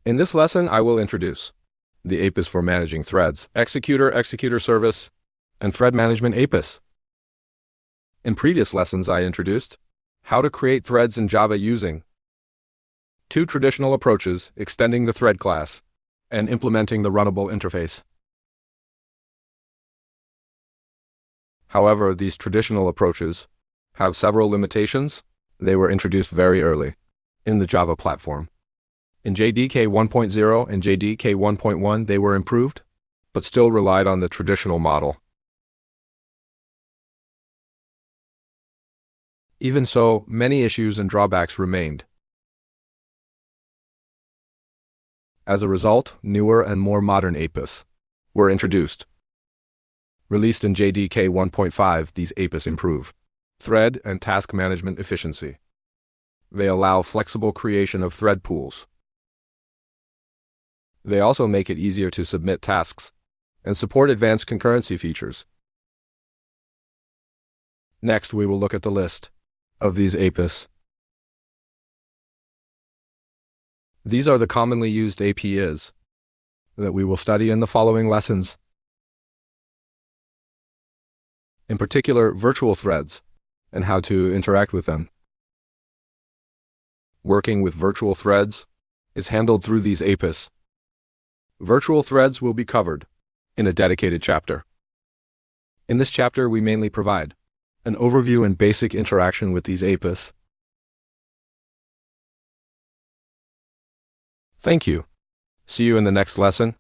In this lesson, I will introduce the APIs for managing threads, Executor, ExecutorService, and Thread Management APIs. In previous lessons, I introduced how to create threads in Java using two traditional approaches, extending the thread class and implementing the runnable interface. However, these traditional approaches have several limitations. They were introduced very early in the Java platform. In JDK 1.0 and JDK 1.1, they were improved, but still relied on the traditional model. Even so, many issues and drawbacks remained. As a result, newer and more modern APIs were introduced. Released in JDK 1.5, these APIs improve thread and task management efficiency. They allow flexible creation of thread pools. They also make it easier to submit tasks and support advanced concurrency features. Next, we will look at the list of these APIs. These are the commonly used APIs that we will study in the following lessons. In particular, virtual threads and how to interact with them. Working with virtual threads is handled through these APIs. Virtual threads will be covered in a dedicated chapter. In this chapter, we mainly provide an overview and basic interaction with these APIs. Thank you. See you in the next lesson.